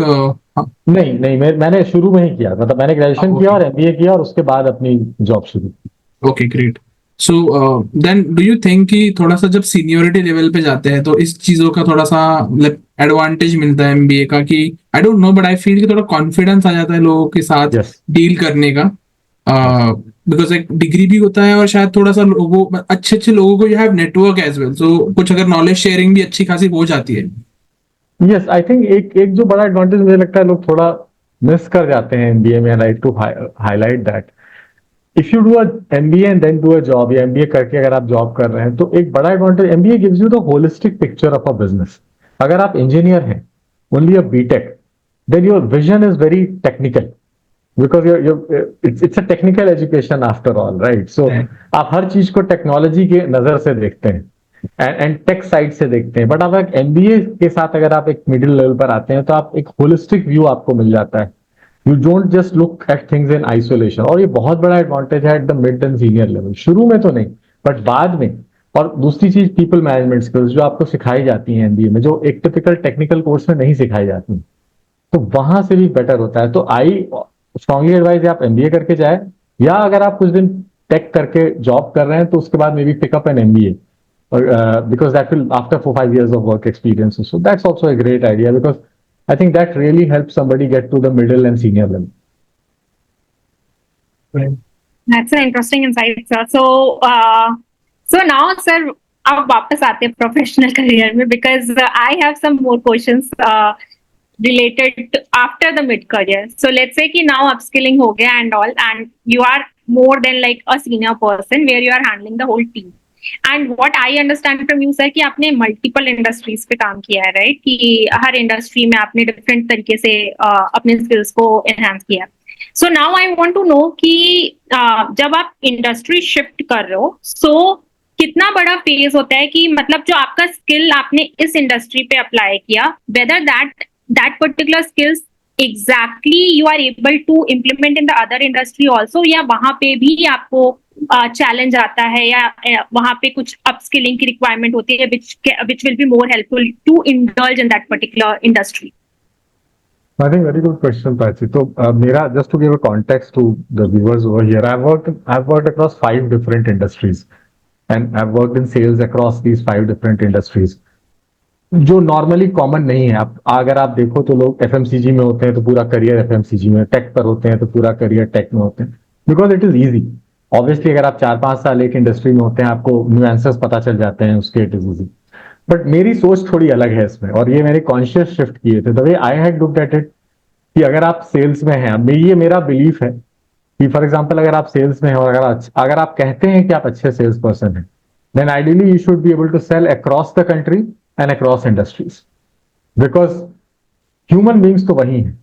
नहीं, मैंने शुरू में ही किया, मतलब मैंने ग्रेजुएशन किया और एमबीए किया और उसके बाद अपनी जॉब शुरू की। Okay, great. So then do you think कि थोड़ा सा जब सीनियोरिटी लेवल पे जाते हैं तो इस चीजों का थोड़ा सा मतलब एडवांटेज मिलता है एमबीए का, कि आई don't no but I feel कि थोड़ा कॉन्फिडेंस आ जाता है लोगों के साथ डील करने का, बिकॉज एक डिग्री भी होता है और शायद थोड़ा सा लोगों अच्छे लोगों को you have network as well, so कुछ अगर नॉलेज शेयरिंग भी अच्छी खासी हो जाती है। यस, आई थिंक एक जो बड़ा एडवांटेज मुझे लगता है लोग थोड़ा मिस कर जाते हैं एमबीए में, like to highlight that if you do a MBA and then do a job, या एमबीए करके अगर आप जॉब कर रहे हैं, तो एक बड़ा advantage, MBA gives you the holistic picture of a business. अगर आप इंजीनियर हैं, only a BTech, then your vision is very technical, because it's a technical education after all, right? So आप हर चीज को टेक्नोलॉजी के नजर से देखते हैं एंड टेक साइड से देखते हैं, बट आप एक एमबीए के साथ अगर आप एक मिडिल लेवल पर आते हैं तो आप एक होलिस्टिक व्यू आपको मिल जाता है। You don't just look at things in isolation, और ये बहुत बड़ा एडवांटेज है at the mid and senior level. शुरू में तो नहीं बट बाद में। और दूसरी चीज पीपल मैनेजमेंट स्किल्स जो आपको सिखाई जाती है एमबीए में, जो एक टिपिकल टेक्निकल कोर्स में नहीं सिखाई जाती, तो वहां से भी बेटर होता है। तो आई स्ट्रांगली एडवाइज आप एमबीए करके जाए, या अगर आप कुछ दिन टेक करके जॉब कर रहे हैं तो उसके बाद maybe pick up an MBA, because that will after 4-5 years of work experience. So that's also a great idea, because I think that really helps somebody get to the middle and senior level. Right. That's an interesting insight, sir. So now, sir, अब वापस आते हैं professional career में, because I have some more questions related to after the mid career. So let's say कि now upskilling हो गया and all, and you are more than like a senior person where you are handling the whole team. And what I understand from you, sir, कि आपने multiple industries पे काम किया है, right? कि हर industry में आपने different तरीके से अपने skills को enhance किया. So now I want to know कि जब आप industry shift कर रहे हो, so कितना बड़ा फेज होता है कि मतलब जो आपका स्किल आपने इस इंडस्ट्री पे अप्लाई किया, whether that particular skills exactly you are able to implement in the other industry also, या वहां पे भी आपको चैलेंज आता है, या वहां पे कुछ अपस्किलिंग की रिक्वायरमेंट होती है which will be more helpful to indulge in that particular industry? I think very good question, Prachi. So, Mera, just to give a context to the viewers over here, I've worked across 5 different industries, and I've worked in sales across these 5 different industries. जो normally common नहीं है, आप अगर आप देखो तो लोग FMCG में होते हैं तो पूरा करियर FMCG में, टेक पर होते हैं तो पूरा करियर टेक में होते हैं, because it is easy. Obviously अगर आप 4-5 साल एक इंडस्ट्री में होते हैं आपको न्यूएंसेस पता चल जाते हैं उसके, इट इज ईजी. बट मेरी सोच थोड़ी अलग है इसमें, और ये मैंने कॉन्शियस शिफ्ट किए थे. The way I had looked at it कि अगर आप सेल्स में हैं, ये मेरा बिलीफ है कि फॉर एग्जांपल अगर आप सेल्स में हैं और अगर आप कहते हैं कि आप अच्छे सेल्स पर्सन हैं, then ideally you should be able to sell across the country and across industries, because human beings तो वही हैं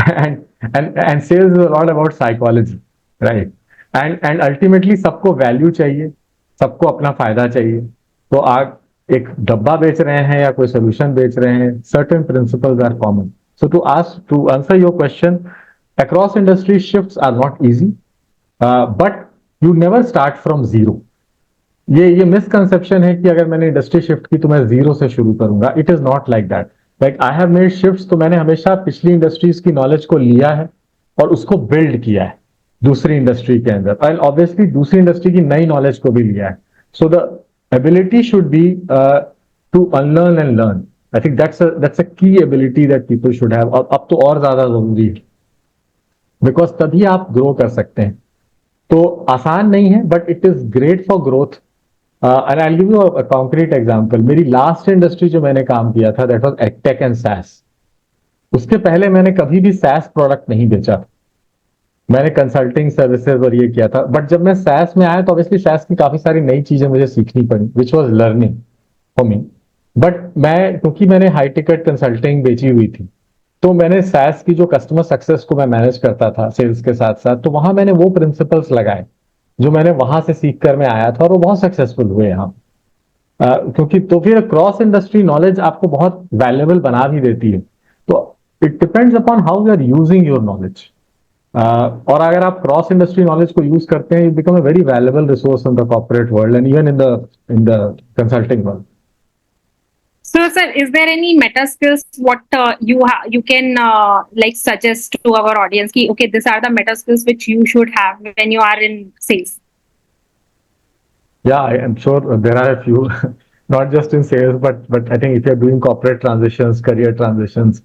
and sales is all about psychology, right? And ultimately सबको वैल्यू चाहिए, सबको अपना फायदा चाहिए. तो आप एक डब्बा बेच रहे हैं या कोई सोल्यूशन बेच रहे हैं, certain principles are common. So to answer your question, across industry shifts are not easy, but you never start from zero. ये misconception है कि अगर मैंने इंडस्ट्री शिफ्ट की तो मैं जीरो से शुरू करूंगा. It is not like that. Like I have made shifts, तो मैंने हमेशा पिछली इंडस्ट्रीज की नॉलेज को लिया है और उसको बिल्ड किया है दूसरी इंडस्ट्री के अंदर, एंड ऑब्वियसली दूसरी इंडस्ट्री की नई नॉलेज को भी लिया है. So the ability should be to unlearn and learn. I think that's a key ability that people should have. अब तो और ज्यादा जरूरी है, बिकॉज तभी आप ग्रो कर सकते हैं. तो आसान नहीं है, but it is great for growth. And I will give you a concrete example. मेरी लास्ट इंडस्ट्री जो मैंने काम किया था, that was edtech and SaaS. उसके पहले मैंने कभी भी SaaS प्रोडक्ट नहीं बेचा. मैंने कंसल्टिंग सर्विसेज और ये किया था. बट जब मैं SaaS में आया तो ऑब्वियसली SaaS की काफी सारी नई चीजें मुझे सीखनी पड़ी, which was learning for me. But क्योंकि मैंने हाई टिकट कंसल्टिंग बेची हुई थी, तो मैंने SaaS की जो कस्टमर सक्सेस को मैं मैनेज करता था सेल्स के साथ साथ, तो वहां मैंने वो प्रिंसिपल्स लगाए जो मैंने वहां से सीख कर मैं आया था, और वो बहुत सक्सेसफुल हुए यहाँ. क्योंकि तो फिर क्रॉस इंडस्ट्री नॉलेज आपको बहुत वैल्यूएबल बना भी देती है. तो it depends upon how you are using your knowledge. और अगर आप क्रॉस इंडस्ट्री नॉलेज को यूज करते हैं, you become a very valuable resource in the corporate world and even in the consulting world. So, sir, is there any meta skills what you can like suggest to our audience? Ki, okay, these are the meta skills which you should have when you are in sales. Yeah, I am sure there are a few, not just in sales, but I think if you're doing corporate transitions, career transitions,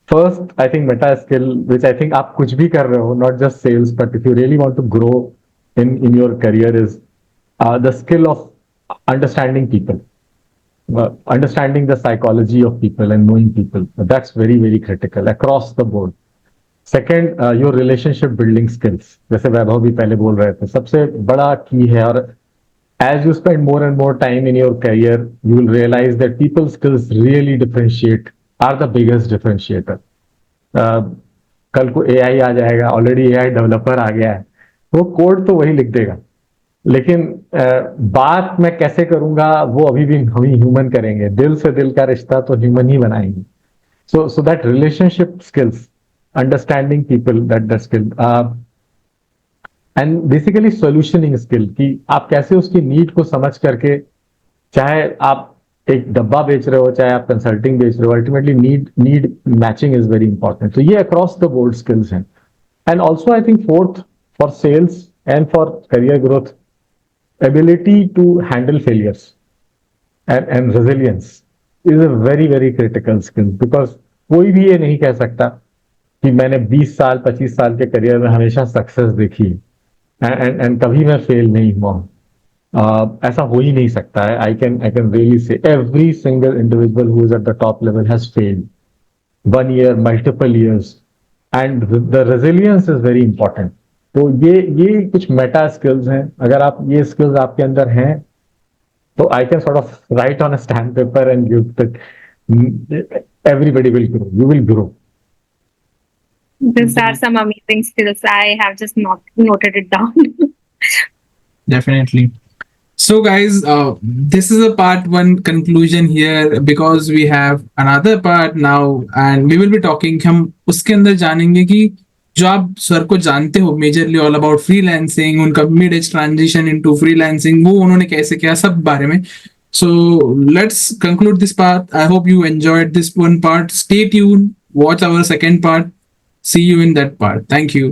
first I think meta skill, which I think आप कुछ भी कर रहे हो, not just sales, but if you really want to grow in your career, is the skill of understanding people. Understanding the psychology of people and knowing people. That's very, very critical across the board. Second, your relationship building skills. जैसे वैभव भी पहले बोल रहे थे, सबसे बड़ा की है. और as you spend more and more time in your career, you will realize that people skills really are the biggest differentiator. कल को AI आ जाएगा, ऑलरेडी AI डेवलपर आ गया है, वो कोड तो वही लिख देगा, लेकिन बात मैं कैसे करूंगा वो अभी भी हम ह्यूमन करेंगे. दिल से दिल का रिश्ता तो ह्यूमन ही बनाएंगे. So that relationship skills, understanding people, that skill, and basically solutioning skill, कि आप कैसे उसकी नीड को समझ करके, चाहे आप एक डब्बा बेच रहे हो, चाहे आप कंसल्टिंग बेच रहे हो, ultimately need matching is very important. तो ये अक्रॉस द बोर्ड स्किल्स हैं. And also I think fourth, for sales, and for career growth, ability to handle failures and resilience is a very critical skill, because कोई भी ये नहीं कह सकता कि मैंने 20 साल 25 साल के करियर में हमेशा सक्सेस देखी एंड कभी मैं फेल नहीं हुआ हूं। ऐसा हो ही नहीं सकता है। I can really say every single individual who is at the top level has failed 1 year, multiple years, and the resilience is very important. तो ये कुछ मेटा स्किल्स हैं। अगर आप ये स्किल्स आपके अंदर हैं तो I can sort of right on a stamp paper and give that everybody will grow. You will grow. These are some amazing skills. I have just not noted it down. Definitely. So, guys, this is a part one conclusion here, because we have another part now, and we will be talking. हम उसके अंदर जानेंगे कि जो आप sir को जानते हो मेजरली ऑल अबाउट फ्रीलांसिंग, उनका mid age transition into freelancing, वो उन्होंने कैसे किया, सब बारे में. So let's conclude this part. I hope you enjoyed this one part. Stay tuned. Watch our second part. See you in that part. Thank you.